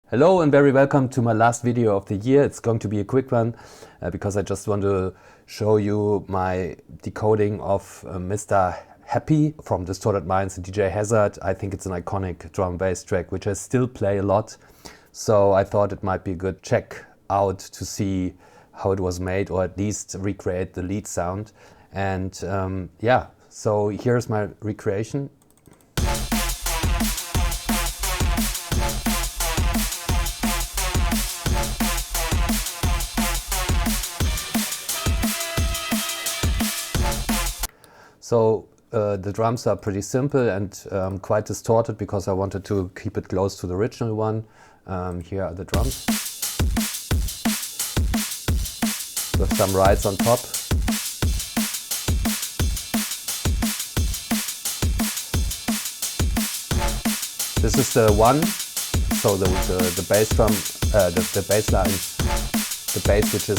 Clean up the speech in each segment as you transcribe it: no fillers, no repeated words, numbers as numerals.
Hello and very welcome to my last video of the year. It's going to be a quick one because I just want to show you my decoding of Mr. Happy from Distorted Minds and DJ Hazard. I think it's an iconic drum and bass track which I still play a lot. So I thought it might be a good check out to see how it was made, or at least recreate the lead sound. And yeah, so here's my recreation. So the drums are pretty simple and quite distorted because I wanted to keep it close to the original one. Here are the drums with some rides on top. This is the one, so the bass drum, the bass line, the bass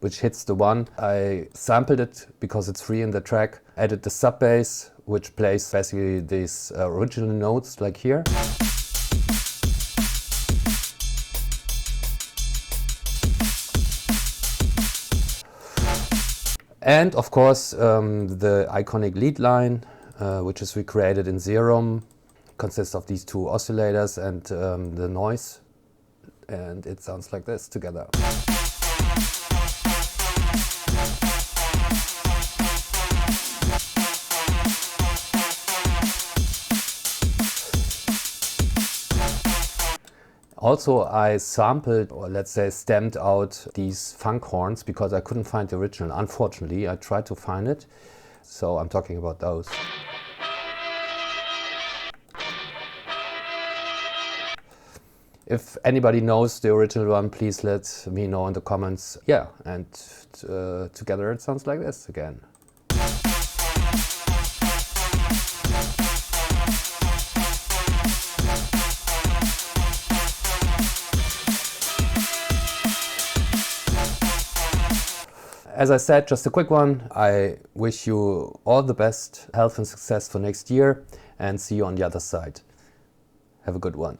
which hits the one. I sampled it because it's free in the track, added the sub bass, which plays basically these original notes like here. And of course the iconic lead line, which is recreated in Serum, consists of these two oscillators and the noise, and it sounds like this together. Also, I sampled, or let's say stamped out these funk horns because I couldn't find the original. Unfortunately, I tried to find it, so I'm talking about those. If anybody knows the original one, please let me know in the comments. Yeah, and together it sounds like this again. As I said, just a quick one. I wish you all the best health and success for next year, and see you on the other side. Have a good one.